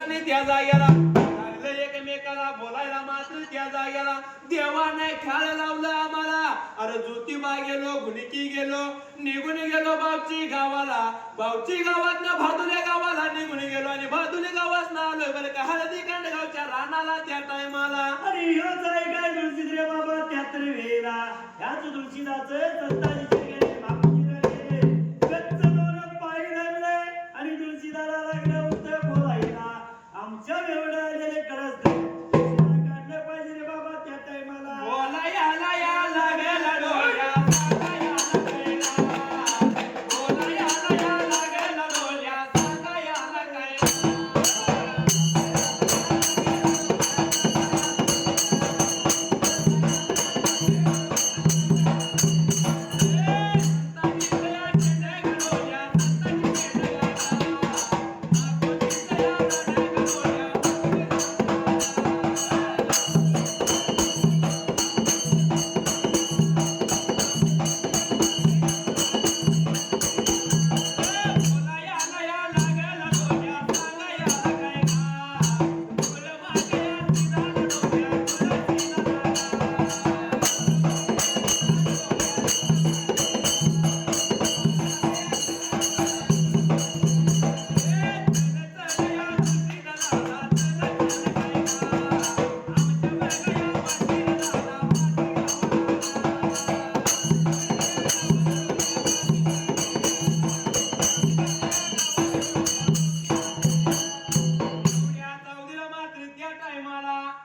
आणि त्या जाग्याला लागलं एकमेकाला बोलायला मात्र त्या जाग्याला देवाने खेळ लावलं आम्हाला. अरे ज्योतिबा गेलो गुणिकी गेलो निघून गेलो बावची गावाला. बावची गावातनं भादुले गावाला निघून गेलो आणि भादुले गावात आलो बरं का हळदी गावच्या रानाला त्या टायमाला. अरे ह्योच आहे काय तुळशीद रे बाबा त्यात्र वेला ह्याच तुळशीदाचं संताजीचे गेले बापूजी गेले गच्च दोन पाय लागले आणि तुळशीदाला लागलं उत्तर बोलायला. आमच्या एवढं आलेले कडस काढलं पाहिजे रे बाबा त्या टायमाला. बोलायला या लागेल डोळ्या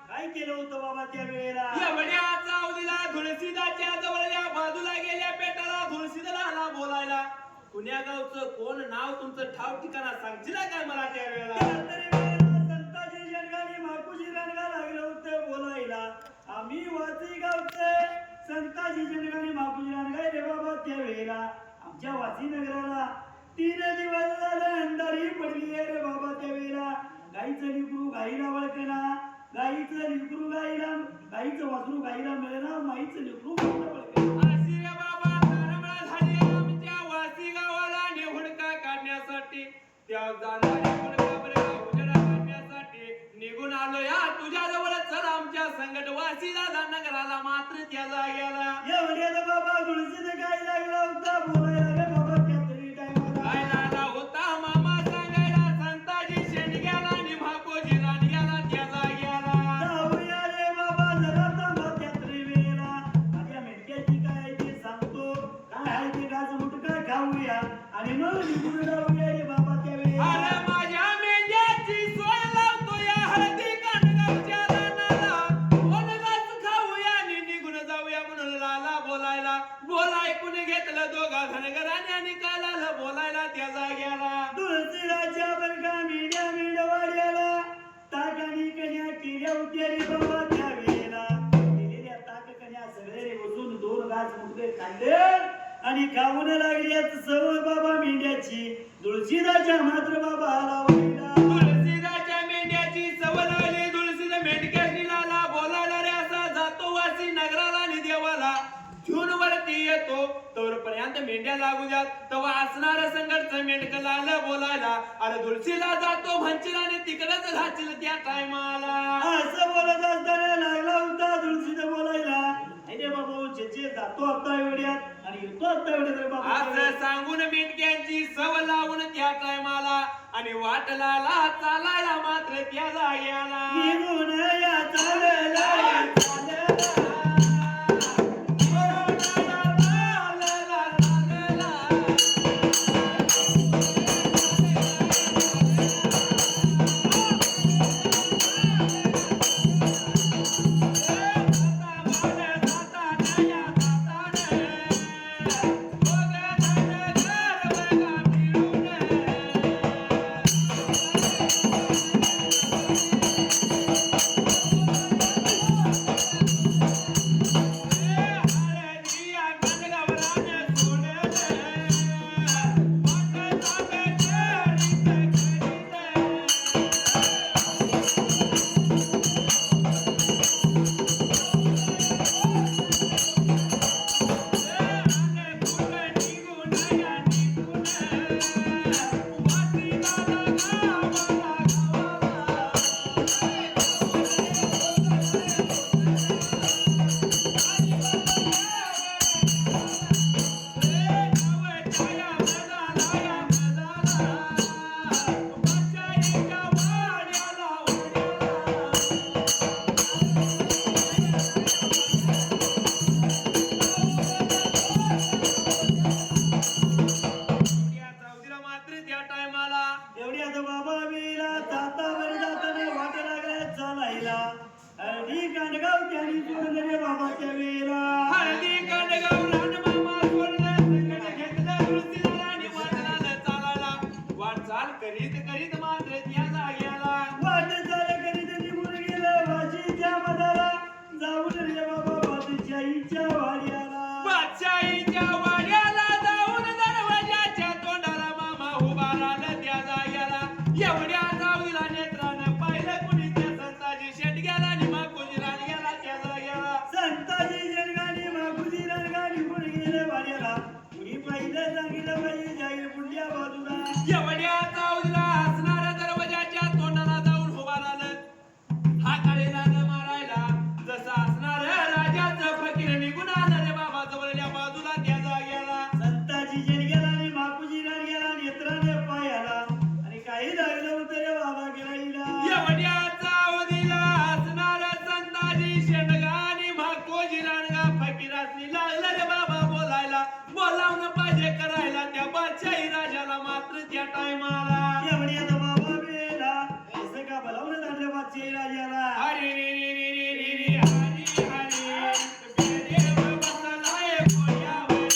काय केलं होतं बाबा त्या वेळेला. एवढ्या चावडीला तुळशीदाच्या जवळच्या बाजूला गेल्या पेटाला तुळशीदाला बोलायला. कुण्या गावचं कोण नाव तुमचं ठाव ठिकाणा सांगशील काय मला त्या वेळेला. संताजी जनगाने माकुजी रणगा लागलं होतं बोलायला. आम्ही वाची गावचे संताजी जनगाने माकुजी रणगा रे बाबा त्या वेळेला आमच्या वाची नगराला 3 दिवस झाले अंधारी पडली आहे रे बाबा त्या वेळेला. गाईचं लिकरू गाईला वळकेना गाईचं लिकरू गाईला गाईचं वासरू गाईला मिळेना माईचं लिकरू गाईला वळकेना. अशी रे बाबा तारमळा झाली आमच्या वासी गावाला निहुडका काढण्यासाठी. त्या जाणाऱ्या हुडका उजेडा काढण्यासाठी निघून आलो या तुझ्या जवळ चल आमच्या संकट वासी दादा नगराला मात्र त्या जाग्याला. एवढ्यात बाबा तुळशीने काय लागला होता बोलायला रे बाबा त्या तरी टायमाला. काय लागला होता मामा सांगायला संताजी शेंडग्याला आणि भाकोजी रानग्याला त्या जाग्याला. जाऊया रे बाबा जरा थांबा त्या तरी वेळेला. माझ्या मेंढक्याची काय आहे ते सांगतो. काय आहे ते गाज मुटका खाऊया आणि मग निघून जाऊया रे बाबा त्या वेळेला. अरे माझ्या मेंढ्याची सोय लावतो या हळदी कांडगावच्या रानाला. वनगाच खाऊया आणि निघून जाऊया म्हणून लाला बोलायला. बोल ऐकून घेतलं दोघा धनगराने आणि कालाला बोलायला त्या जाग्याला. तुळशीराच्या बरका मेंढ्या मेंढवाड्याला ताकानी कन्या केल्या होत्या रे बाबा त्या वेळेला. केलेल्या ताक कन्या सगळे रे बसून 2 गाज मुटके खाल्ले आणि खाऊन लागल्यात सवय बाबा मेंढ्याची. तुळशीदाच्या मात्र बाबा लावलेला. तुळशीदाच्या मेंढ्याची सवय लागली. तुळशीच्या मेंढक्याशी लाला बोलायला रे असा जातो वासी नगराला आणि देवाला. घेऊन वरती येतो तोरपर्यंत मेंढ्या लागू द्यात तेव्हा असणार संकटचं मेंढक लाल बोलायला. अरे तुळशीला जातो म्हणशील आणि तिकडच घातील त्या टायमाला. असं बोलत असताना लागला होता तुळशीने बोलायला. अरे बाबा जे जातो आता एवढ्यात आणि येतो आता एवढ्यात रे बाबा. असं सांगून मेंढक्यांची सव लावून त्या टायमाला आणि वाटला चालायला मात्र त्या जाग्याला. निघून या चालला या चालला. एवढ्याचा अवधीला असणार संताजी शेंडगानी माकोजी रानगा फकीरासनी लागलं रे बाबा बोलायला बोलावणं पाहिजे करायला त्या बादशाही राजाला मात्र त्या टायमाला एवढ्यात बाबा बेला असं का बोलावलं झालं बादशाही राजाला हरी रे रे रे रे रे रे हरी हरी देव बसलाय कोयावरी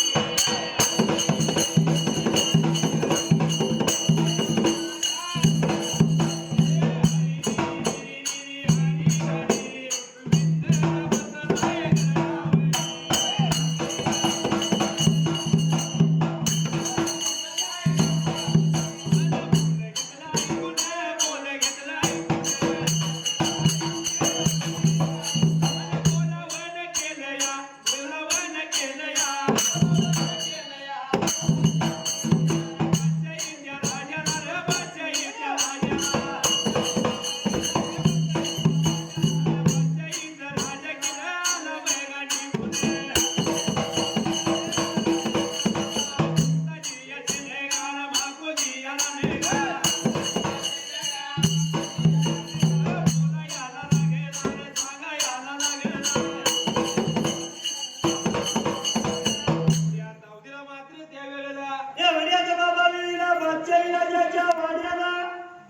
एवढ्यात बाबा बेला बादशाही राजाच्या वाड्याला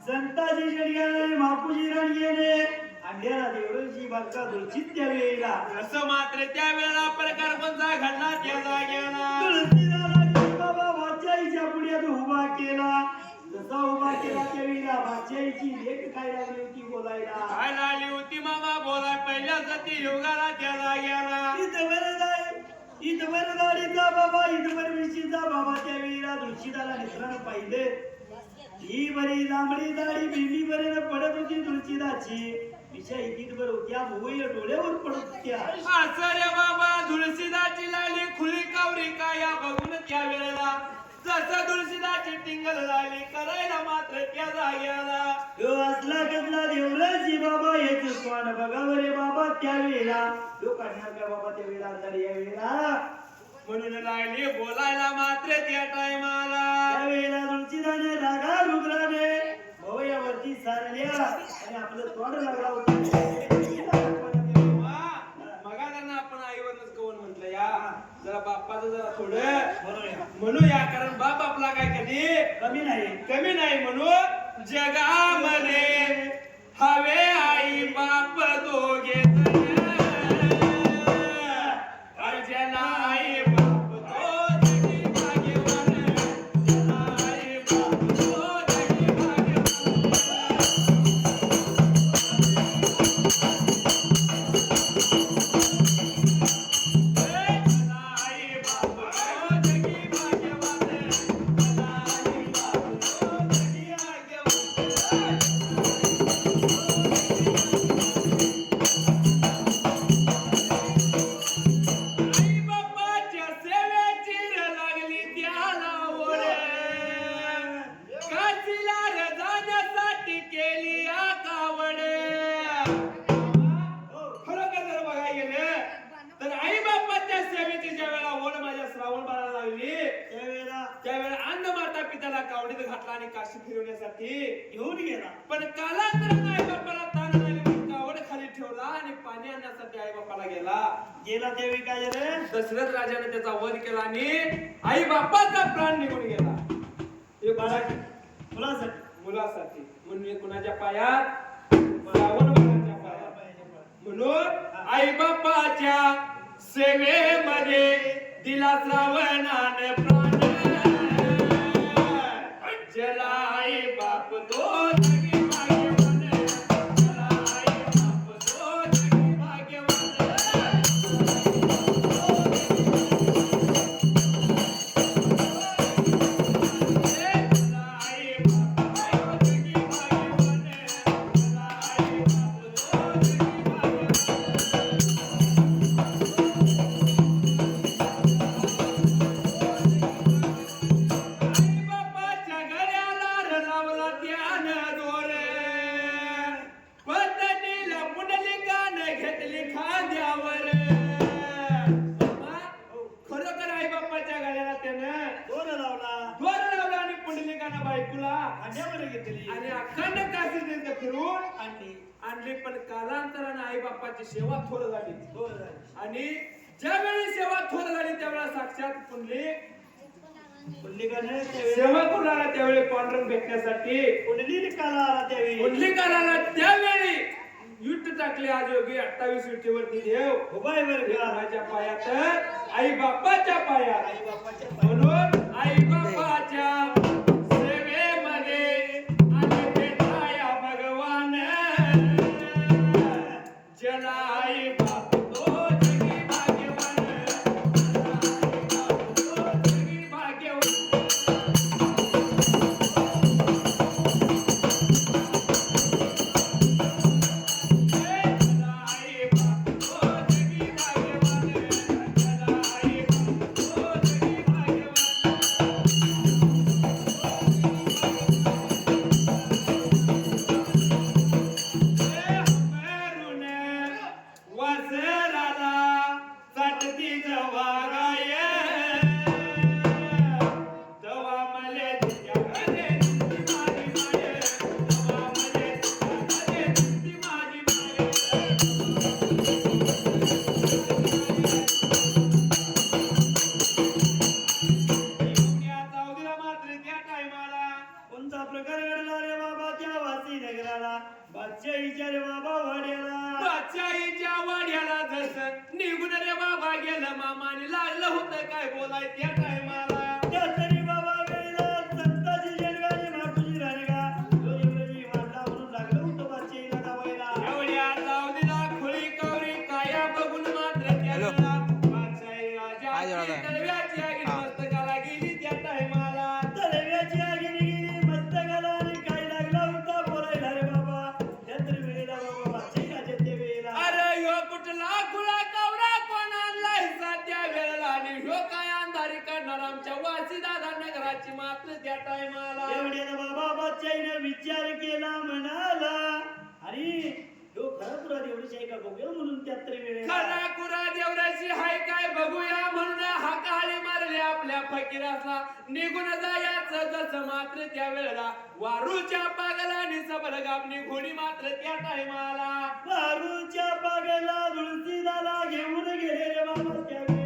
संताजी शेंडगाने मापूजी राणीने अंड्याला देवळची बालका दुलचित त्या वेळेला असं मात्र त्यावेळेला प्रकार कोणता घडला त्या जाग्याला तुळशीदाराने बाबा बादशाहीच्या पुढ्यात उभा केला जसा उभा केला त्यावेळेला बादशाहीची लेक काय लागली होती बोलायला काय लागली होती मामा बोलाय पहिल्या सती योगाला त्या जाग्याला इथवर दाढीचा बाबा इथवर विशीचा बाबा त्यावेळेला तुळशीदाला नेत्रानं पाहिले ही बरी लांबडी दाढी बिंबी बरेनं पडत होती तुळशीदाची विषय इथवर होत्या भुवई डोळ्यावर पडत होत्या असं रे बाबा तुळशीदाची लागली खुली कावरी काय बघून त्या वेळेला जसं तुळशीदाची टिंगल लागली करायला मात्र त्या जाग्याला यो असला कसला देवराजी बाबा हे चुकवान बघावं रे बाबा त्यावेळेला यो काढणार का बाबा त्यावेळेला तरी या वेळेला म्हणून लागली बोलायला मात्र त्या टायमाला त्यावेळेला तुळशीदाने रागा रुद्राने भवयावरती सारल्या आणि आपलं तोंड लागला होता मगा त्यांना आपण आईवरच कवन म्हटलं या जरा बाप्पाचं जरा थोडं म्हणूया कारण बाप आपला काय कमी नाही म्हणून जगामध्ये हवे आई बाप दोघे ज्याला आई बाप तो जगी भाग्यवान ज्याला आई बाप तो जगी भाग्यवान कावडीत घातला आणि काशी फिरवण्यासाठी घेऊन गेला पण कालांतराने आई बापाला ताण आली म्हणून कावड खाली ठेवला आणि पाणी आणण्यासाठी आई बापाला गेला त्यावेळी काय झालं दशरथ राजाने त्याचा वध केला आणि आई बापाचा प्राण निघून गेला मुलासाठी म्हणून कुणाच्या पायात रावण बाळाच्या पायात म्हणून आई बापाच्या सेवेमध्ये दिला श्रावणाने प्राण ज्याला आई बाप तो जगी भाग्यवान ज्याला आई बाप तो जगी भाग्यवान ज्याला आई बाप तो जगी भाग्यवान ज्याला आई बाप तो जगी भाग्यवान मांडली, पण कालांतराने आई बापाची सेवा थोर झाली. हो झाली. आणि ज्यावेळी सेवा थोर झाली त्यावेळेला साक्षात पुंडलिक पुंडलिकाने त्यावेळी सेवा करून आला. त्यावेळी पांडुरंग भेटण्यासाठी पुंडलिकाला आला त्यावेळी पुंडलिकाला त्यावेळी युद्ध टाकले. आज योगी 28 विटेवरती देव उभा आहे बरं का. माझ्या पायात आई बापाच्या पायात. आई बापाच्या पायात. म्हणून आई बापाच्या सेवेमध्ये आणि भेटाया भगवान. ज्याला आई बाप तो जगी भाग्यवान. ज्याला आई बाप तो जगी भाग्यवान. कोणता प्रकार घडला रे बाबा त्या वासी नगराला. बादशाहीच्या रे बाबा वाड्याला. बादशाहीच्या वाड्याला जसं निघून रे बाबा गेलं मामाने लागलं होतं काय बोलाय त्या टायमाला. त्या तरी बाबा वेळेला संताजी जनगाने मागुजी राणगा दोन्ही वाटला म्हणून लागलं होतं बादशाहीला गावायला. एवढ्या लावलेला खुळी कवरी काया बघून मात्र त्याला बादशाही राजा तलव्याची आगी मस्तकाला गेली त्या टायमाला. तलव्याची आगी गेली मस्तकाला आणि काय लागला होता बोलायला रे बाबा. त्या तरी वेळेला बाबा बादशाही राजा त्या वेळेला. अरे ह्यो कुठला खुळा कवरा कोण आणलाय त्या वेळेला. आणि ह्यो काय अंधारी करणार आमच्या वासी दादा नगराची मात्र त्या टायमाला. एवढ्यानं बाबा बादशाहीने विचार केला म्हणाला आणि तो खरा पुरा देवळीची आहे का बघूया म्हणून त्या तरी वेळेला. खरा कुरा देवराची हाय काय बघूया म्हणून हाकाळी मारले आपल्या फकीराला. निघून जायचं जसं मात्र त्या वेळेला वारूच्या पागलाने सबरगामनी घोडी मात्र त्या टायमाला. वारूच्या पागला तुळशीदाला घेऊन गेले रे बाबा त्या वेळेला.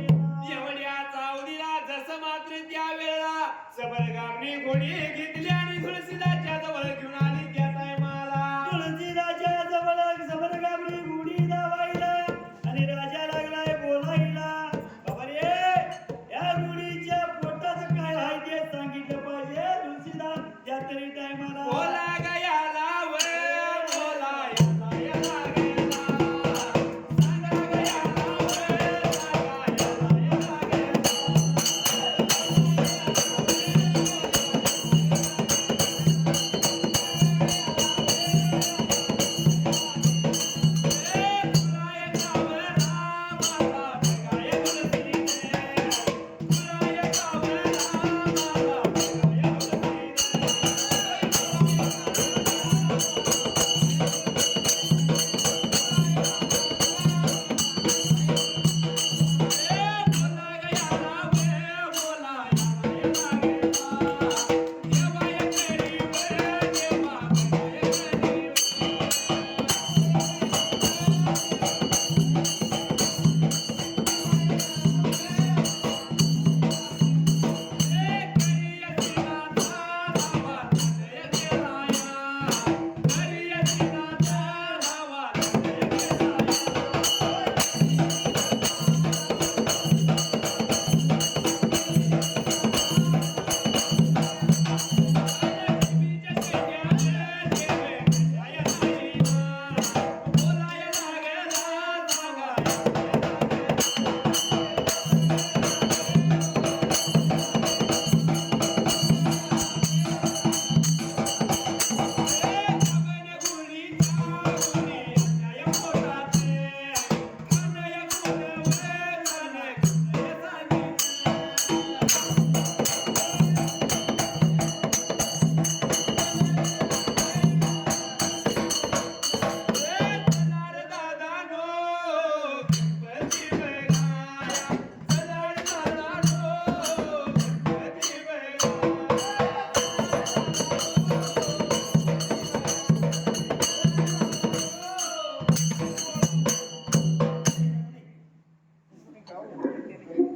एवढ्या चावडीला जसं मात्र त्या वेळेला सबरगामनी घोडी घेतली आणि तुळशीदाच्या जवळ घेऊन आली त्या टायमाला. तुळशीदाच्या